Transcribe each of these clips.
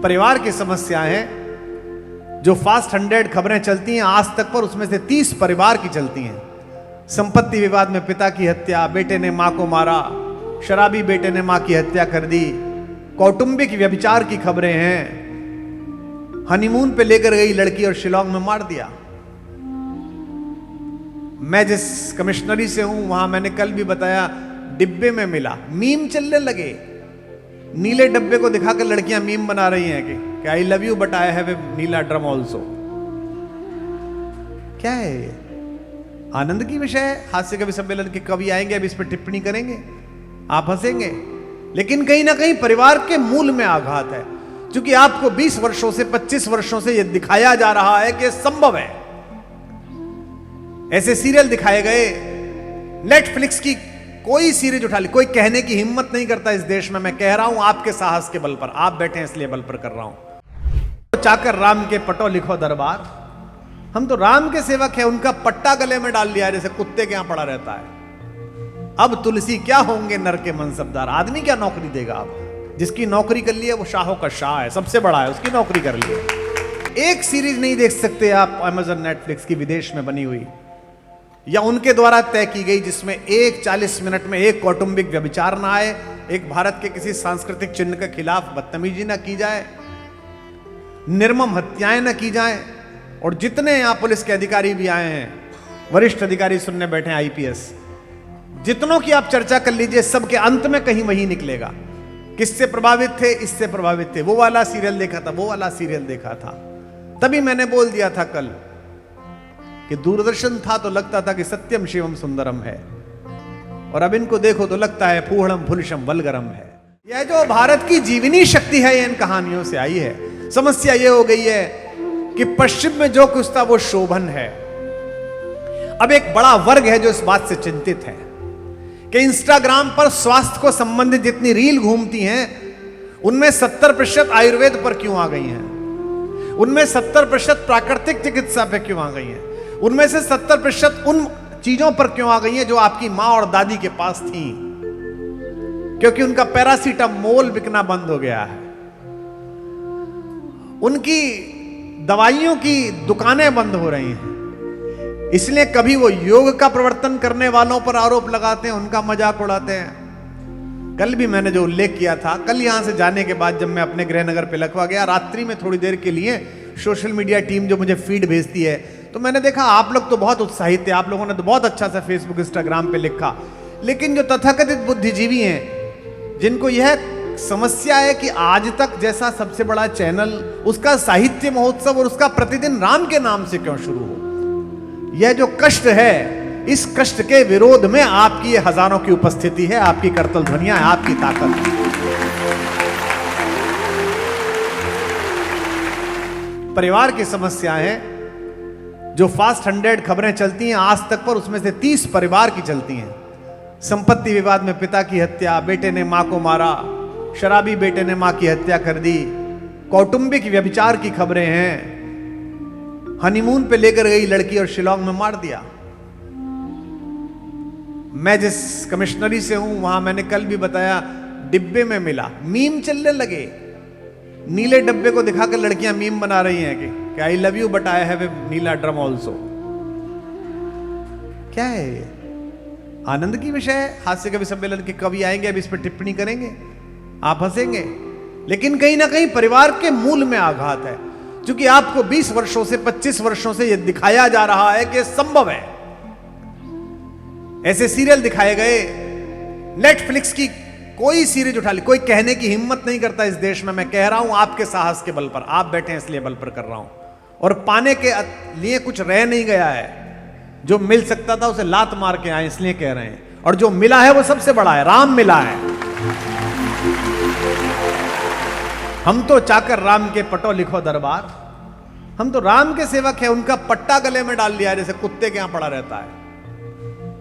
परिवार की समस्या है। जो फास्ट 100 खबरें चलती हैं आज तक पर, उसमें से 30 परिवार की चलती हैं। संपत्ति विवाद में पिता की हत्या, बेटे ने मां को मारा, शराबी बेटे ने मां की हत्या कर दी, कौटुंबिक व्यभिचार की खबरें हैं, हनीमून पे लेकर गई लड़की और शिलांग में मार दिया। मैं जिस कमिश्नरी से हूं वहां मैंने कल भी बताया, डिब्बे में मिला, मीम चलने लगे। नीले डब्बे को दिखाकर लड़कियां मीम बना रही हैं कि I love you but I have a Neela drum also. क्या है ये? आनंद की विषय है। हास्य कवि सम्मेलन के कवि आएंगे, अब इस पर टिप्पणी करेंगे, आप हंसेंगे, लेकिन कहीं ना कहीं परिवार के मूल में आघात है। क्योंकि आपको 20 वर्षों से 25 वर्षों से यह दिखाया जा रहा है कि संभव है। ऐसे सीरियल दिखाए गए, नेटफ्लिक्स की कोई सीरीज उठा ली, कोई कहने की हिम्मत नहीं करता इस देश में। मैं कह रहा हूं आपके साहस के बल पर, आप बैठे हैं इसलिए बल पर कर रहा हूं। चाकर राम के पटो लिखो दरबार। हम तो राम के सेवक हैं, उनका पट्टा गले में डाल लिया जैसे कुत्ते के यहां पड़ा रहता है। अब तुलसी क्या होंगे नर के मनसबदार। आदमी क्या नौकरी देगा? आप जिसकी नौकरी कर ली है वो शाहों का शाह है, सबसे बड़ा है, उसकी नौकरी कर ली है। एक सीरीज नहीं देख सकते आप अमेज़न नेटफ्लिक्स की विदेश में बनी हुई या उनके द्वारा तय की गई, जिसमें 40 मिनट में एक कौटुंबिक व्यभिचार ना आए, एक भारत के किसी सांस्कृतिक चिन्ह के खिलाफ बदतमीजी ना की जाए, निर्मम हत्याएं ना की जाए। और जितने यहां पुलिस के अधिकारी भी आए हैं, वरिष्ठ अधिकारी सुनने बैठे हैं, आईपीएस, जितनों की आप चर्चा कर लीजिए, सबके अंत में कहीं वही निकलेगा। किससे प्रभावित थे? इससे प्रभावित थे, वो वाला सीरियल देखा था, वो वाला सीरियल देखा था। तभी मैंने बोल दिया था कल कि दूरदर्शन था तो लगता था कि सत्यम शिवम सुंदरम है, और अब इनको देखो तो लगता है फूहड़म फुलिशम वलगरम है। यह जो भारत की जीवनी शक्ति है, ये इन कहानियों से आई है। समस्या यह हो गई है कि पश्चिम में जो कुछ था वो शोभन है। अब एक बड़ा वर्ग है जो इस बात से चिंतित है कि इंस्टाग्राम पर स्वास्थ्य को संबंधित जितनी रील घूमती हैं, उनमें 70% आयुर्वेद पर क्यों आ गई हैं? उनमें 70% प्राकृतिक चिकित्सा पे क्यों आ गई हैं? उनमें से 70% उन चीजों पर क्यों आ गई हैं जो आपकी मां और दादी के पास थी? क्योंकि उनका पैरासीटामोल बिकना बंद हो गया है, उनकी दवाइयों की दुकानें बंद हो रही हैं। इसलिए कभी वो योग का प्रवर्तन करने वालों पर आरोप लगाते हैं, उनका मजाक उड़ाते हैं। कल भी मैंने जो उल्लेख किया था, कल यहां से जाने के बाद जब मैं अपने गृहनगर पे लखवा गया, रात्रि में थोड़ी देर के लिए सोशल मीडिया टीम जो मुझे फीड भेजती है, तो मैंने देखा आप लोग तो बहुत उत्साहित थे, आप लोगों ने तो बहुत अच्छा सा फेसबुक इंस्टाग्राम पे लिखा। लेकिन जो तथाकथित बुद्धिजीवी हैं, जिनको यह समस्या है कि आज तक जैसा सबसे बड़ा चैनल, उसका साहित्य महोत्सव और उसका प्रतिदिन राम के नाम से क्यों शुरू हो, यह जो कष्ट है, इस कष्ट के विरोध में आपकी हजारों की उपस्थिति है, आपकी करतल ध्वनियां है, आपकी ताकत है। परिवार की समस्या है। जो फास्ट 100 खबरें चलती हैं आज तक पर, उसमें से 30 परिवार की चलती हैं। संपत्ति विवाद में पिता की हत्या, बेटे ने मां को मारा, शराबी बेटे ने मां की हत्या कर दी, कौटुंबिक व्यभिचार की खबरें हैं, हनीमून पे लेकर गई लड़की और शिलांग में मार दिया। मैं जिस कमिश्नरी से हूं वहां मैंने कल भी बताया, डिब्बे में मिला, मीम चलने लगे। नीले डब्बे को दिखाकर लड़कियां मीम बना रही हैं कि I love you but I have a Neela drum also. क्या है ये? आनंद की विषय है। हास्य कवि सम्मेलन के कवि आएंगे, अब इस पर टिप्पणी करेंगे, आप हंसेंगे, लेकिन कहीं ना कहीं परिवार के मूल में आघात है। क्योंकि आपको 20 वर्षों से 25 वर्षों से यह दिखाया जा रहा है कि संभव है। ऐसे सीरियल दिखाए गए, नेटफ्लिक्स की कोई सीरीज उठा ली, कोई कहने की हिम्मत नहीं करता इस देश में। मैं कह रहा हूं आपके साहस के बल पर, आप बैठे हैं इसलिए बल पर कर रहा हूं। और पाने के लिए कुछ रह नहीं गया है। जो मिल सकता था उसे लात मार के आए, इसलिए कह रहे हैं। और जो मिला है वो सबसे बड़ा है, राम मिला है। हम तो चाकर राम के पटो लिखो दरबार। हम तो राम के सेवक हैं, उनका पट्टा गले में डाल लिया जैसे कुत्ते के यहां पड़ा रहता है।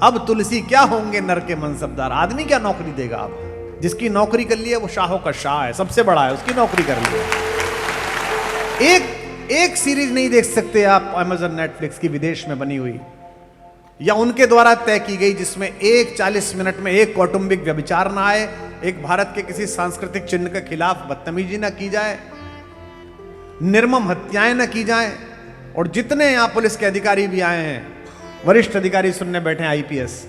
अब तुलसी क्या होंगे नर के मनसबदार। आदमी क्या नौकरी देगा? आप जिसकी नौकरी कर ली है वो शाहों का शाह है, सबसे बड़ा है, उसकी नौकरी कर ली है। एक सीरीज नहीं देख सकते आप अमेज़न नेटफ्लिक्स की विदेश में बनी हुई या उनके द्वारा तय की गई, जिसमें 40 मिनट में एक कौटुंबिक व्यभिचार ना आए, एक भारत के किसी सांस्कृतिक चिन्ह के खिलाफ बदतमीजी ना की जाए, निर्मम हत्याएं न की जाएं। और जितने यहां पुलिस के अधिकारी भी आए हैं, वरिष्ठ अधिकारी सुनने बैठे हैं, आईपीएस,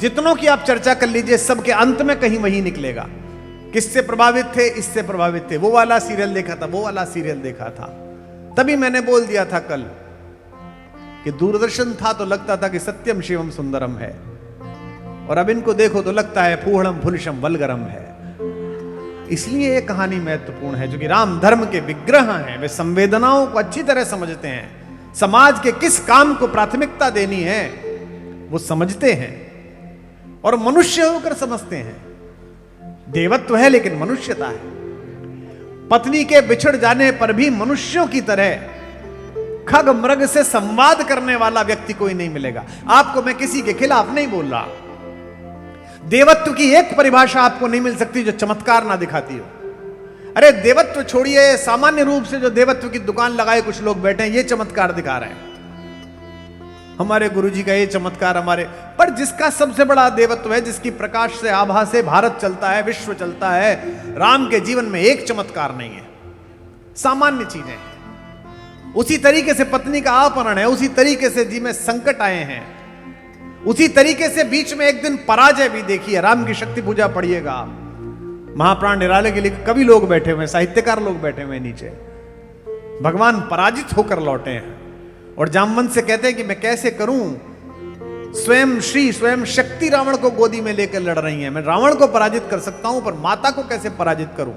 जितनों की आप चर्चा कर लीजिए, सबके अंत में कहीं वही निकलेगा। किससे प्रभावित थे? इससे प्रभावित थे, वो वाला सीरियल देखा था, वो वाला सीरियल देखा था। तभी मैंने बोल दिया था कल कि दूरदर्शन था तो लगता था कि सत्यम शिवम सुंदरम है, और अब इनको देखो तो लगता है फूहड़म फुलशम वल्गरम है। इसलिए ये कहानी महत्वपूर्ण है, जो कि राम धर्म के विग्रह हैं, वे संवेदनाओं को अच्छी तरह समझते हैं, समाज के किस काम को प्राथमिकता देनी है वो समझते हैं, और मनुष्य होकर समझते हैं। देवत्व है लेकिन मनुष्यता है। पत्नी के बिछड़ जाने पर भी मनुष्यों की तरह खग मृग से संवाद करने वाला व्यक्ति कोई नहीं मिलेगा। आपको मैं किसी के खिलाफ नहीं बोल रहा, देवत्व की एक परिभाषा आपको नहीं मिल सकती जो चमत्कार ना दिखाती हो। अरे देवत्व छोड़िए, सामान्य रूप से जो देवत्व की दुकान लगाए कुछ लोग बैठे हैं, ये चमत्कार दिखा रहे हैं, हमारे गुरुजी का ये चमत्कार हमारे। पर जिसका सबसे बड़ा देवत्व है, जिसकी प्रकाश से आभा से भारत चलता है, विश्व चलता है, राम के जीवन में एक चमत्कार नहीं है, सामान्य चीजें। उसी तरीके से पत्नी का अपहरण है, उसी तरीके से जी में संकट आए हैं, उसी तरीके से बीच में एक दिन पराजय भी देखिए। राम की शक्ति पूजा पढ़िएगा, महाप्राण निराले के लिए कवि लोग बैठे हुए, साहित्यकार लोग बैठे हुए नीचे, भगवान पराजित होकर लौटे हैं और जामवंत से कहते हैं कि मैं कैसे करूं, स्वयं शक्ति रावण को गोदी में लेकर लड़ रही है, मैं रावण को पराजित कर सकता हूं पर माता को कैसे पराजित करूं।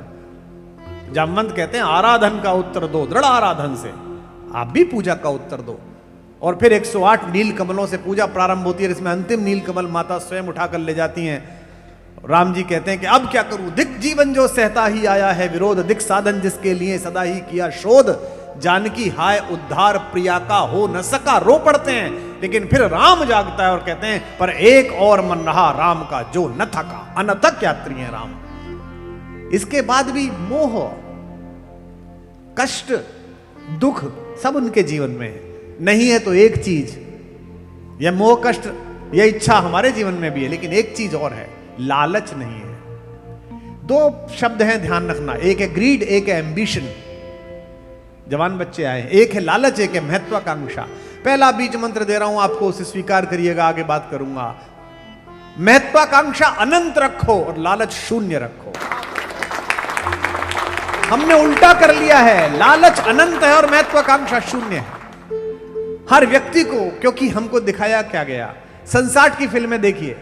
जामवंत कहते हैं आराधन का उत्तर दो, दृढ़ आराधन से आप भी पूजा का उत्तर दो। और फिर 108 नील कमलों से पूजा प्रारंभ होती है, इसमें अंतिम नील कमल माता स्वयं उठाकर ले जाती हैं। राम जी कहते हैं कि अब क्या करूं, दिक जीवन जो सहता ही आया है विरोध, दिक साधन जिसके लिए सदा ही किया शोध, जानकी हाय उद्धार प्रिया का हो न सका, रो पड़ते हैं। लेकिन फिर राम जागता है और कहते हैं पर एक और मन रहा राम का जो न थका, अनथक यात्री है राम। इसके बाद भी मोह, कष्ट, दुख सब उनके जीवन में है। नहीं है तो एक चीज, यह मोह कष्ट यह इच्छा हमारे जीवन में भी है, लेकिन एक चीज और है, लालच नहीं है। दो शब्द हैं ध्यान रखना, एक है ग्रीड, एक है एम्बिशन। जवान बच्चे आए हैं, एक है लालच, एक है महत्वाकांक्षा। पहला बीज मंत्र दे रहा हूं आपको, उसे स्वीकार करिएगा, आगे बात करूंगा। महत्वाकांक्षा अनंत रखो और लालच शून्य रखो। हमने उल्टा कर लिया है, लालच अनंत है और महत्वाकांक्षा शून्य है हर व्यक्ति को। क्योंकि हमको दिखाया क्या गया, सन 60 की फिल्में देखिए,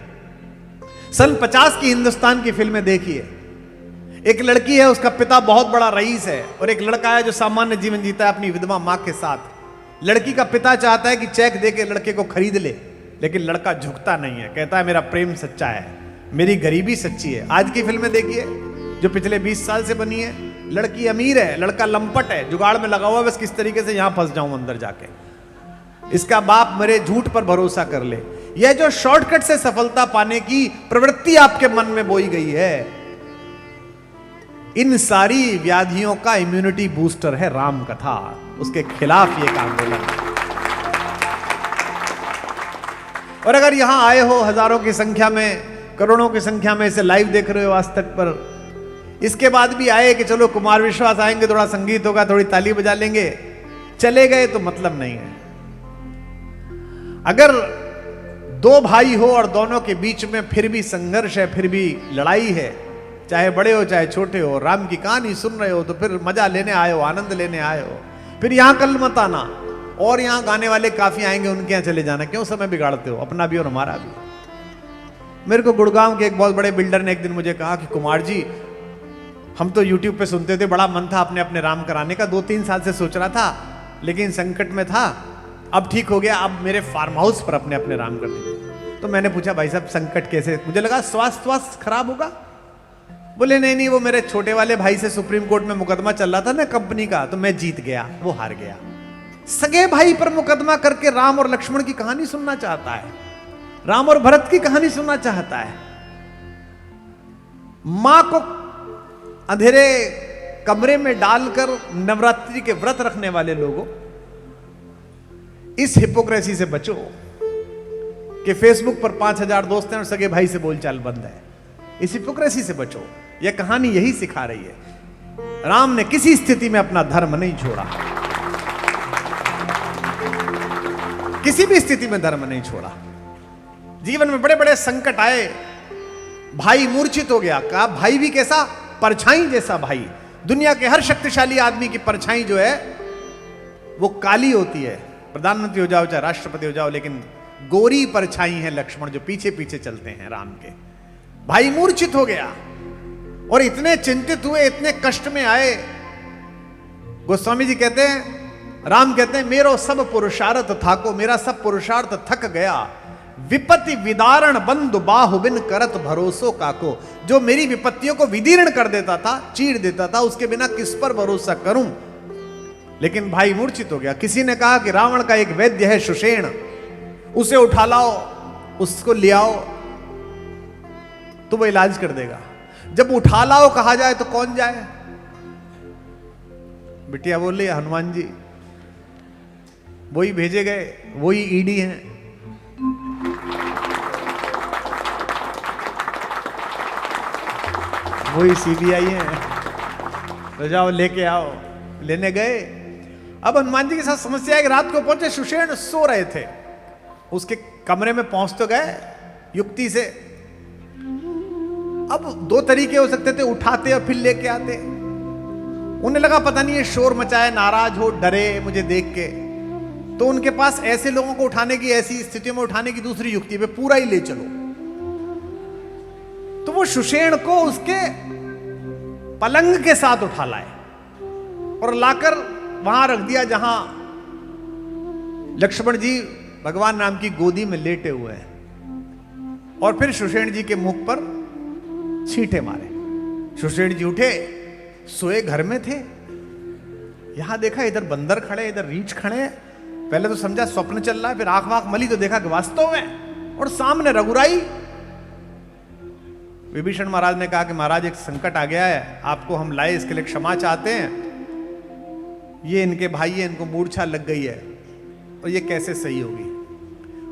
सन 50 की हिंदुस्तान की फिल्में देखिए। एक लड़की है, उसका पिता बहुत बड़ा रईस है, और एक लड़का है जो सामान्य जीवन जीता है अपनी विधवा मां के साथ। लड़की का पिता चाहता है कि चेक देके लड़के को खरीद ले, लेकिन लड़का झुकता नहीं है, कहता है मेरा प्रेम सच्चा है, मेरी गरीबी सच्ची है। आज की फिल्में देखिए जो पिछले 20 साल से बनी है, लड़की अमीर है, लड़का लंपट है, जुगाड़ में लगा हुआ बस किस तरीके से यहां फंस जाऊं अंदर जाके, इसका बाप मेरे झूठ पर भरोसा कर ले। यह जो शॉर्टकट से सफलता पाने की प्रवृत्ति आपके मन में बोई गई है, इन सारी व्याधियों का इम्यूनिटी बूस्टर है राम कथा, उसके खिलाफ ये आंदोलन। और अगर यहां आए हो हजारों की संख्या में, करोड़ों की संख्या में इसे लाइव देख रहे हो आज तक पर, इसके बाद भी आए कि चलो कुमार विश्वास आएंगे, थोड़ा संगीत होगा, थोड़ी ताली बजा लेंगे, चले गए तो मतलब नहीं है। अगर दो भाई हो और दोनों के बीच में फिर भी संघर्ष है, फिर भी लड़ाई है, चाहे बड़े हो चाहे छोटे हो, राम की कहानी सुन रहे हो तो फिर मजा लेने आए हो, आनंद लेने आए हो, फिर यहां कल मत आना। और यहां गाने वाले काफी आएंगे, उनके यहां चले जाना, क्यों समय बिगाड़ते हो अपना भी और हमारा भी। मेरे को गुड़गांव के एक बहुत बड़े बिल्डर ने एक दिन मुझे कहा कि कुमार जी, हम तो यूट्यूब पे सुनते थे, बड़ा मन था अपने अपने राम कराने का, 2-3 साल से सोच रहा था, लेकिन संकट में था, अब ठीक हो गया, अब मेरे फार्म हाउस पर अपने अपने राम कर दीजिए। तो मैंने पूछा भाई साहब संकट कैसे, मुझे लगा स्वास्थ्य खराब होगा। बोले नहीं, वो मेरे छोटे वाले भाई से सुप्रीम कोर्ट में मुकदमा चल रहा था ना कंपनी का, तो मैं जीत गया, वो हार गया। सगे भाई पर मुकदमा करके राम और लक्ष्मण की कहानी सुनना चाहता है, राम और भरत की कहानी सुनना चाहता है। मां को अंधेरे कमरे में डालकर नवरात्रि के व्रत रखने वाले लोगों, इस हिपोक्रेसी से बचो कि फेसबुक पर 5000 दोस्त हैं और सगे भाई से बोलचाल बंद है। इस हिपोक्रेसी से बचो, यह कहानी यही सिखा रही है। राम ने किसी स्थिति में अपना धर्म नहीं छोड़ा, किसी भी स्थिति में धर्म नहीं छोड़ा। जीवन में बड़े बड़े संकट आए, भाई मूर्छित हो गया, कहा भाई भी कैसा, परछाई जैसा भाई। दुनिया के हर शक्तिशाली आदमी की परछाई जो है वो काली होती है, प्रधानमंत्री हो जाओ चाहे राष्ट्रपति हो जाओ, लेकिन गोरी परछाई है लक्ष्मण जो पीछे पीछे चलते हैं राम के। भाई मूर्छित हो गया और इतने चिंतित हुए, इतने कष्ट में आए। गोस्वामी जी कहते हैं, राम कहते हैं, मेरो सब पुरुषार्थ थाको, मेरा सब पुरुषार्थ थक गया। विपत्ति विदारण बंधु बाहु बिन करत भरोसो काको, जो मेरी विपत्तियों को विदीर्ण कर देता था, चीर देता था, उसके बिना किस पर भरोसा करूं। लेकिन भाई मूर्छित हो गया। किसी ने कहा कि रावण का एक वैद्य है सुषेण, उसे उठा लाओ, उसको ले आओ तो वो इलाज कर देगा। जब उठा लाओ कहा जाए तो कौन जाए? बिटिया बोली हनुमान जी, वही भेजे गए, वही ईडी हैं। वही सीबीआई है, तो जाओ लेके आओ। लेने गए। अब हनुमान जी के साथ समस्या है कि रात को पहुंचे, सुषेण सो रहे थे, उसके कमरे में पहुंच तो गए युक्ति से। अब दो तरीके हो सकते थे, उठाते और फिर लेके आते। उन्हें लगा पता नहीं ये शोर मचाए, नाराज हो, डरे मुझे देख के, तो उनके पास ऐसे लोगों को उठाने की, ऐसी स्थितियों में उठाने की दूसरी युक्ति पे पूरा ही ले चलो। तो वो सुषेण को उसके पलंग के साथ उठा लाए और लाकर वहां रख दिया जहां लक्ष्मण जी भगवान राम की गोदी में लेटे हुए हैं। और फिर सुषेण जी के मुख पर छींटे मारे। सुषेण जी उठे, सोए घर में थे, यहां देखा इधर बंदर खड़े, इधर रीछ खड़े। पहले तो समझा स्वप्न चल रहा है, फिर आंख वाख मली तो देखा कि वास्तव में, और सामने रघुराई। विभीषण महाराज ने कहा कि महाराज एक संकट आ गया है, आपको हम लाए, इसके लिए क्षमा चाहते हैं। ये इनके भाई है, इनको मूर्छा लग गई है और ये कैसे सही होगी।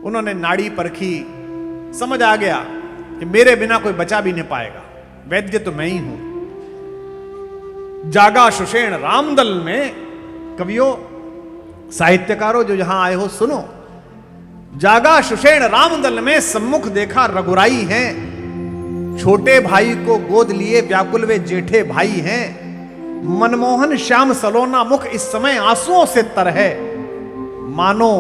उन्होंने नाड़ी परखी, समझ आ गया कि मेरे बिना कोई बचा भी नहीं पाएगा, वैद्य तो मैं ही हूं। जागा सुषेण रामदल में, कवियों साहित्यकारों जो यहां आए हो सुनो। जागा सुषेण रामदल में, सम्मुख देखा रघुराई हैं। छोटे भाई को गोद लिए व्याकुल वे जेठे भाई हैं। मनमोहन श्याम सलोना मुख इस समय आंसुओं से तर है। मानो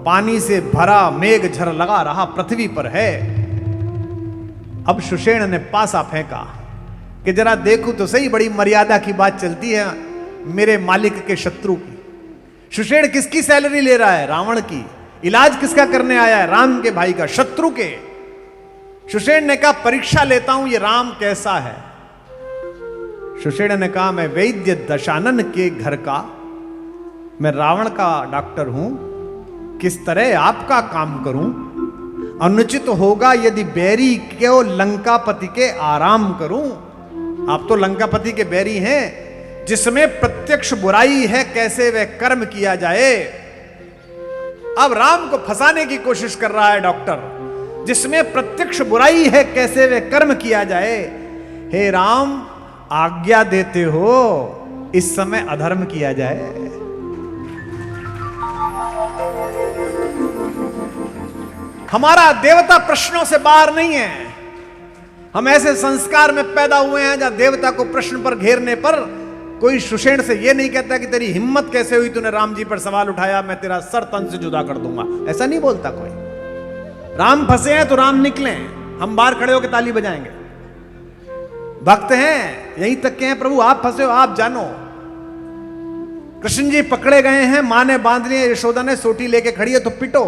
पानी से भरा मेघ झर लगा रहा पृथ्वी पर है। अब सुषेण ने पासा फेंका कि जरा देखूं तो सही, बड़ी मर्यादा की बात चलती है मेरे मालिक के शत्रु की। सुषेण किसकी सैलरी ले रहा है? रावण की। इलाज किसका करने आया है? राम के भाई का, शत्रु के। सुषेण ने कहा परीक्षा लेता हूं ये राम कैसा है। सुषेण ने कहा मैं वैद्य दशानन के घर का, मैं रावण का डॉक्टर हूं, किस तरह आपका काम करूं? अनुचित होगा यदि बैरी को लंकापति के आराम करूं। आप तो लंकापति के बैरी हैं, जिसमें प्रत्यक्ष बुराई है, कैसे वह कर्म किया जाए। अब राम को फंसाने की कोशिश कर रहा है डॉक्टर, जिसमें प्रत्यक्ष बुराई है, कैसे वह कर्म किया जाए। हे राम, आज्ञा देते हो इस समय अधर्म किया जाए। हमारा देवता प्रश्नों से बाहर नहीं है। हम ऐसे संस्कार में पैदा हुए हैं जहां देवता को प्रश्न पर घेरने पर कोई सुषेण से यह नहीं कहता कि तेरी हिम्मत कैसे हुई, तूने राम जी पर सवाल उठाया, मैं तेरा सर तन से जुदा कर दूंगा। ऐसा नहीं बोलता कोई। राम फंसे हैं तो राम निकले, हम बाहर खड़े होकर ताली बजाएंगे। भक्त हैं, यहीं तक के हैं, प्रभु आप फंसे हो, आप जानो। कृष्ण जी पकड़े गए हैं, मां ने बांध लिया, यशोदा ने सोटी लेके खड़ी है तो पिटो।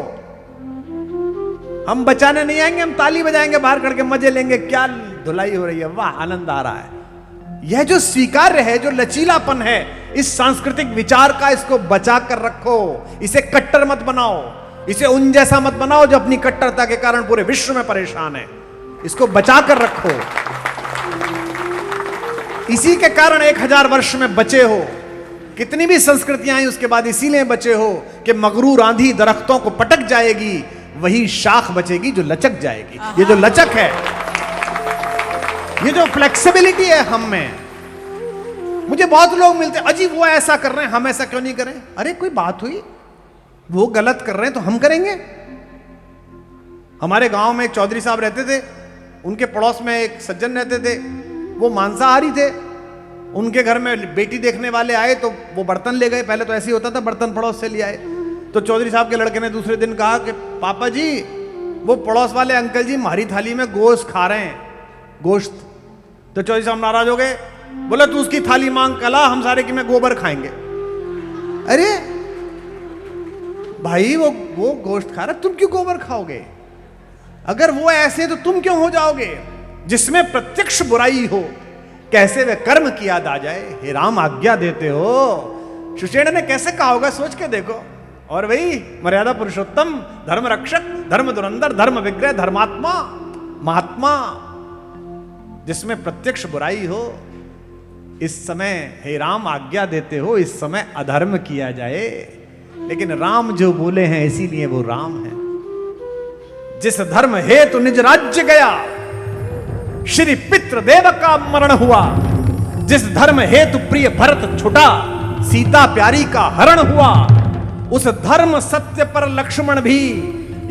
हम बचाने नहीं आएंगे, हम ताली बजाएंगे, बाहर खड़ के मजे लेंगे। क्या धुलाई हो रही है, वाह आनंद आ रहा है। यह जो स्वीकार्य है, जो लचीलापन है इस सांस्कृतिक विचार का, इसको बचा कर रखो। इसे कट्टर मत बनाओ, इसे उन जैसा मत बनाओ जो अपनी कट्टरता के कारण पूरे विश्व में परेशान है। इसको बचा कर रखो। इसी के कारण 1000 वर्ष में बचे हो। कितनी भी संस्कृतियां आई उसके बाद इसीलिए बचे हो कि मगरूर आंधी दरख्तों को पटक जाएगी, वही शाख बचेगी जो लचक जाएगी। ये जो लचक है, ये जो फ्लेक्सिबिलिटी है हम में, मुझे बहुत लोग मिलते हैं, अजी वो ऐसा कर रहे हैं, हम ऐसा क्यों नहीं करें? अरे कोई बात हुई, वो गलत कर रहे हैं तो हम करेंगे? हमारे गांव में एक चौधरी साहब रहते थे, उनके पड़ोस में एक सज्जन रहते थे, वो मांसाहारी थे। उनके घर में बेटी देखने वाले आए तो वो बर्तन ले गए। पहले तो ऐसे ही होता था, बर्तन पड़ोस से ले आए। तो चौधरी साहब के लड़के ने दूसरे दिन कहा कि पापा जी, वो पड़ोस वाले अंकल जी हमारी थाली में गोश्त खा रहे हैं, गोश्त। तो चौधरी साहब नाराज हो गए, बोले तू उसकी थाली मांग, कला हम सारे की में गोबर खाएंगे। अरे भाई, वो गोश्त खा रहा, तुम क्यों गोबर खाओगे? अगर वो ऐसे तो तुम क्यों हो जाओगे? जिसमें प्रत्यक्ष बुराई हो, कैसे वे कर्म की याद आ जाए। हे राम आज्ञा देते हो। सुषेण ने कैसे कहा होगा, सोच के देखो। और वही मर्यादा पुरुषोत्तम, धर्म रक्षक, धर्म धुरंधर, धर्म विग्रह, धर्मात्मा, महात्मा, जिसमें प्रत्यक्ष बुराई हो, इस समय हे राम आज्ञा देते हो, इस समय अधर्म किया जाए। लेकिन राम जो बोले हैं इसीलिए वो राम है। जिस धर्म हेतु निज राज्य गया, श्री पितृदेव का मरण हुआ। जिस धर्म हेतु प्रिय भरत छुटा, सीता प्यारी का हरण हुआ। उस धर्म सत्य पर लक्ष्मण भी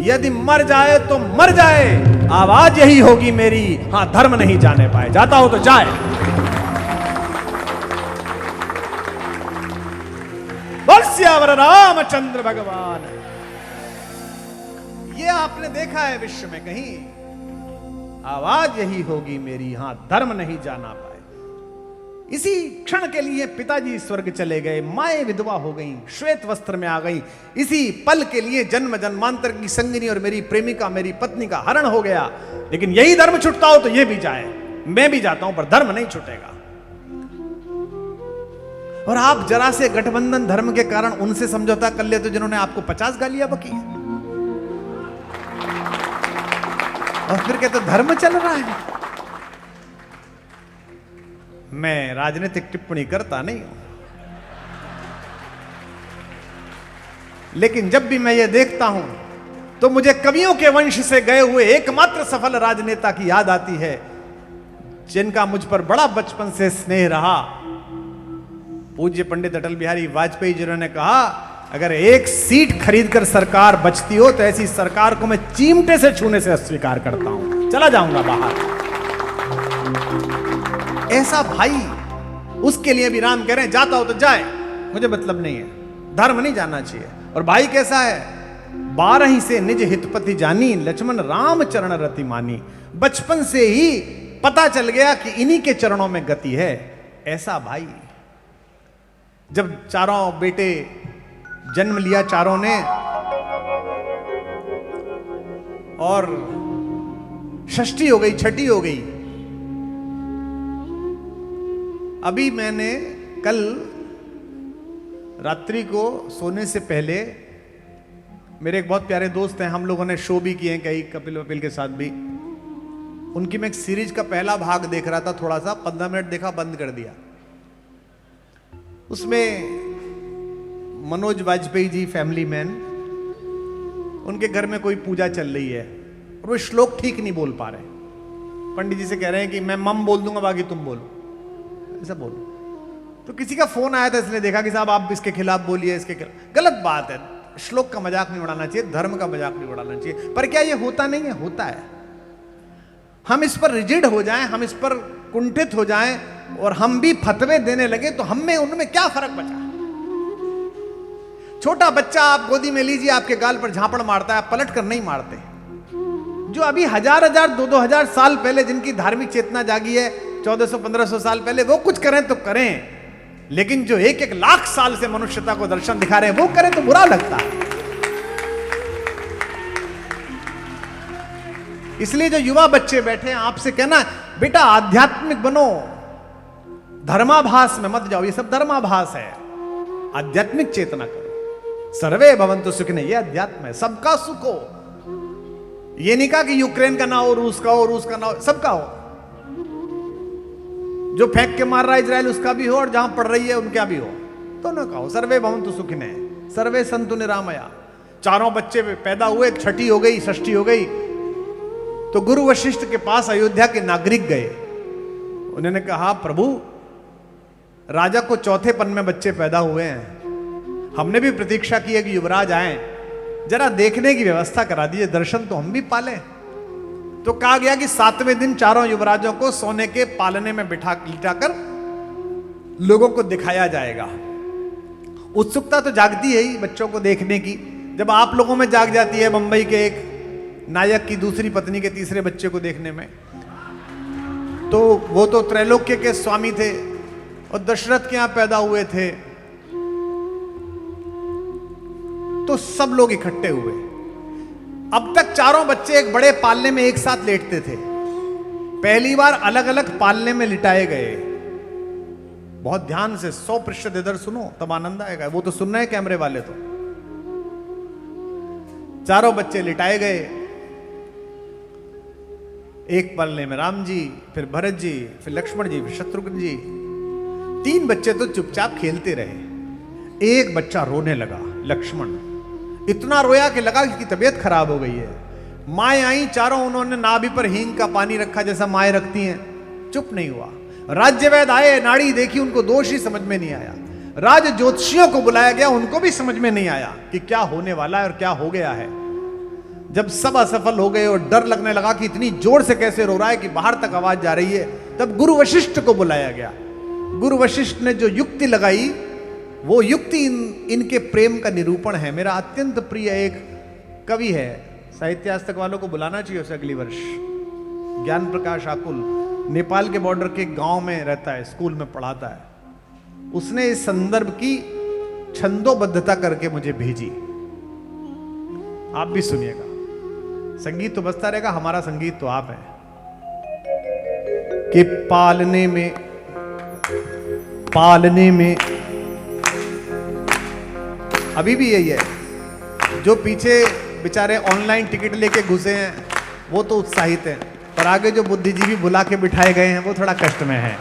यदि मर जाए तो मर जाए, आवाज यही होगी मेरी, हां धर्म नहीं जाने पाए। जाता हो तो जाए। बरस्यावर रामचंद्र भगवान। ये आपने देखा है विश्व में कहीं? आवाज यही होगी मेरी, हां धर्म नहीं जाना पाए। इसी क्षण के लिए पिताजी स्वर्ग चले गए, माए विधवा हो गई, श्वेत वस्त्र में आ गई। इसी पल के लिए जन्म जन्मांतर की संगिनी और मेरी प्रेमिका, मेरी पत्नी का हरण हो गया। लेकिन यही धर्म छूटता हो तो ये भी जाए, मैं भी जाता हूं, पर धर्म नहीं छूटेगा। और आप जरा से गठबंधन धर्म के कारण उनसे समझौता कर ले तो जिन्होंने आपको 50 गालियां बकी है, और फिर कहते धर्म चल रहा है। मैं राजनीतिक टिप्पणी करता नहीं हूं, लेकिन जब भी मैं ये देखता हूं तो मुझे कवियों के वंश से गए हुए एकमात्र सफल राजनेता की याद आती है, जिनका मुझ पर बड़ा बचपन से स्नेह रहा। पूज्य पंडित अटल बिहारी वाजपेयी जिन्होंने कहा, अगर एक सीट खरीदकर सरकार बचती हो तो ऐसी सरकार को मैं चिमटे से छूने से अस्वीकार करता हूं, चला जाऊंगा बाहर। ऐसा भाई, उसके लिए भी राम कह रहे हैं जाता हो तो जाए, मुझे मतलब नहीं है, धर्म नहीं जाना चाहिए। और भाई कैसा है, 12 से निज हितपति जानी, लक्ष्मण राम चरण रति मानी। बचपन से ही पता चल गया कि इन्हीं के चरणों में गति है। ऐसा भाई, जब चारों बेटे जन्म लिया चारों ने, और षष्ठी हो गई, छठी हो गई। अभी मैंने कल रात्रि को सोने से पहले, मेरे एक बहुत प्यारे दोस्त हैं, हम लोगों ने शो भी किए हैं कई, कपिल वपिल के साथ भी। उनकी मैं एक सीरीज का पहला भाग देख रहा था, थोड़ा सा 15 मिनट देखा, बंद कर दिया। उसमें मनोज वाजपेयी जी, फैमिली मैन, उनके घर में कोई पूजा चल रही है और वो श्लोक ठीक नहीं बोल पा रहे। पंडित जी से कह रहे हैं कि मैं मम बोल दूंगा, बाकी तुम बोलो, ऐसा बोलो। तो किसी का फोन आया था, इसने देखा कि साहब आप इसके खिलाफ बोलिए, इसके खिलाफ। गलत बात है, श्लोक का मजाक नहीं उड़ाना चाहिए, धर्म का मजाक नहीं उड़ाना चाहिए। पर क्या ये होता नहीं है? होता है। हम इस पर रिजिड हो जाएं, हम इस पर कुंठित हो जाएं और हम भी फतवे देने लगे तो हमें उनमें क्या फर्क बचा? छोटा बच्चा आप गोदी में लीजिए, आपके गाल पर झापड़ मारता है, आप पलट कर नहीं मारते। जो अभी 1000 2000 साल पहले जिनकी धार्मिक चेतना जागी है, 1400-1500 साल पहले, वो कुछ करें तो करें, लेकिन जो 1-1 लाख साल से मनुष्यता को दर्शन दिखा रहे हैं वो करें तो बुरा लगता है। इसलिए जो युवा बच्चे बैठे हैं, आपसे कहना बेटा आध्यात्मिक बनो, धर्माभास में मत जाओ। ये सब धर्माभास है, आध्यात्मिक चेतना करो। सर्वे भवन्तु सुखिनः, ये अध्यात्म है, सबका सुख हो। ये नहीं कहा कि यूक्रेन का ना हो, रूस का हो, रूस का ना हो, सबका हो। जो फेंक के मार रहा है इजराइल, उसका भी हो, और जहां पड़ रही है उनका भी हो, दोनों का हो। सर्वे भवन्तु सुखिनः, सर्वे सन्तु निरामया। चारों बच्चे पैदा हुए, छठी हो गई, षष्ठी हो गई, तो गुरु वशिष्ठ के पास अयोध्या के नागरिक गए। उन्होंने कहा प्रभु राजा को चौथे पन में बच्चे पैदा हुए हैं। हमने भी प्रतीक्षा की है कि युवराज आए, जरा देखने की व्यवस्था करा दीजिए, दर्शन तो हम भी पालें। तो कहा गया कि 7वें दिन चारों युवराजों को सोने के पालने में लिटाकर लोगों को दिखाया जाएगा। उत्सुकता तो जागती है ही बच्चों को देखने की। जब आप लोगों में जाग जाती है मुंबई के एक नायक की दूसरी पत्नी के तीसरे बच्चे को देखने में, तो वो तो त्रैलोक्य के स्वामी थे और दशरथ के यहां पैदा हुए थे, तो सब लोग इकट्ठे हुए। अब तक चारों बच्चे एक बड़े पालने में एक साथ लेटते थे, पहली बार अलग अलग पालने में लिटाए गए। बहुत ध्यान से 100% इधर सुनो तब आनंद आएगा, वो तो सुन रहे हैं कैमरे वाले। तो चारों बच्चे लिटाए गए, एक पालने में राम जी, फिर भरत जी, फिर लक्ष्मण जी, फिर शत्रुघ्न जी। 3 बच्चे तो चुपचाप खेलते रहे। एक बच्चा रोने लगा, लक्ष्मण इतना रोया कि लगा कि तबीयत खराब हो गई है। माएँ आई चारों, उन्होंने नाभि पर हींग का पानी रखा जैसा माएँ रखती हैं, चुप नहीं हुआ। राज्यवैद आए, नाड़ी देखी, उनको दोष ही समझ में नहीं आया। राज ज्योतिषियों को बुलाया गया, उनको भी समझ में नहीं आया कि क्या होने वाला है और क्या हो गया है। जब सब असफल हो गए और डर लगने लगा कि इतनी जोर से कैसे रो रहा है कि बाहर तक आवाज जा रही है, तब गुरु वशिष्ठ को बुलाया गया। गुरु वशिष्ठ ने जो युक्ति लगाई, वो युक्ति इनके प्रेम का निरूपण है। मेरा अत्यंत प्रिय एक कवि है, साहित्य आज तक वालों को बुलाना चाहिए उसे अगली वर्ष, ज्ञान प्रकाश आकुल, नेपाल के बॉर्डर के गांव में रहता है, स्कूल में पढ़ाता है। उसने इस संदर्भ की छंदोबद्धता करके मुझे भेजी, आप भी सुनिएगा। संगीत तो बजता रहेगा, हमारा संगीत तो आप हैं। कि पालने में अभी भी यही है। जो पीछे बेचारे ऑनलाइन टिकट लेके घुसे हैं वो तो उत्साहित हैं, पर आगे जो बुद्धिजीवी बुला के बिठाए गए हैं वो थोड़ा कष्ट में है।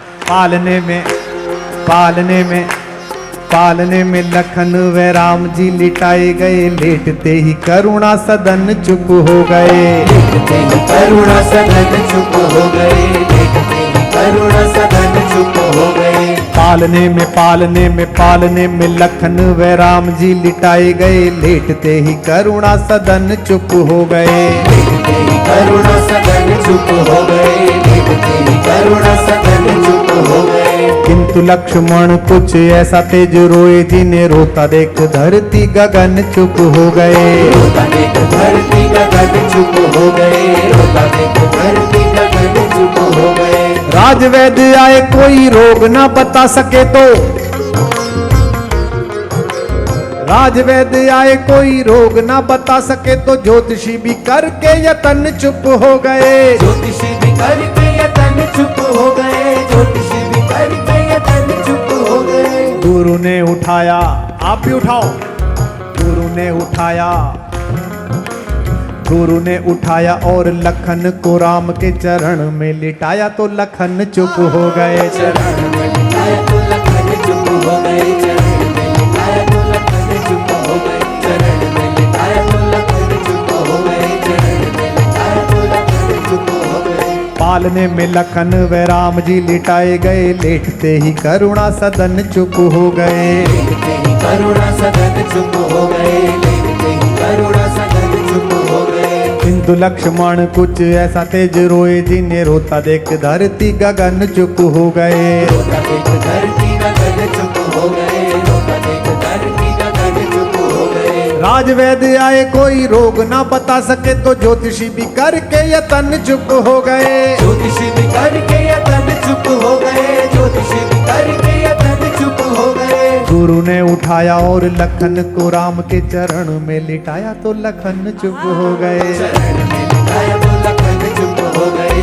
पालने में लखन व राम जी लिटाए गए, लेटते ही करुणा सदन चुप हो गए। लेटते ही करुणा सदन चुप हो गए, लेटते ही करुणा सदन चुप हो गए। पालने में लखन व राम जी लिटाए गए, लेटते ही करुणा सदन चुप हो गए। लेटते ही करुणा सदन चुप हो गए, लेटते ही करुणा सदन चुप हो गए। किंतु लक्ष्मण कुछ ऐसा तेज रोए, जिन्हें रोता देख धरती गगन चुप हो गए। रोता देख धरती गगन चुप हो गए, रोता देख धरती गगन चुप हो गए। राजवैद्य आए कोई रोग ना बता सके तो, राजवैद्य आए कोई रोग ना बता सके तो, ज्योतिषी भी करके यतन चुप हो गए। ज्योतिषी भी करके यतन चुप हो गए, ज्योतिषी भी करके यतन चुप हो गए। गुरु ने उठाया, आप भी उठाओ। गुरु ने उठाया और लखन को राम के चरण में लिटाया, तो लखन चुप हो गए। चरण में लिटाया तो लखन चुप हो गए, चरण में लिटाया तो लखन चुप हो गए, चरण में लिटाया तो लखन चुप हो गए, चरण में लिटाया तो लखन चुप हो गए। पालने में लखन व राम जी लिटाए गए, लेटते ही करुणा सदन चुप हो गए। लेटते ही करुणा सदन चुप हो गए, लेटते ही करुणा सदन चुप हो गए। किंतु लक्ष्मण कुछ ऐसा तेज रोए, जिन्हें रोता देख धरती गगन चुप हो गए। रोता देख धरती गगन चुप हो गए, रोता देख धरती गगन चुप हो गए। राजवैद्य आए कोई रोग ना बता सके तो, ज्योतिषी भी करके यतन चुप हो गए। ज्योतिषी भी करके यतन चुप हो गए, ज्योतिषी भी करके यतन चुप हो गए। गुरु ने उठाया और लखन को राम के चरण में लिटाया, तो लखन चुप हो गए। चरण में लिटाया तो लखन चुप हो गए,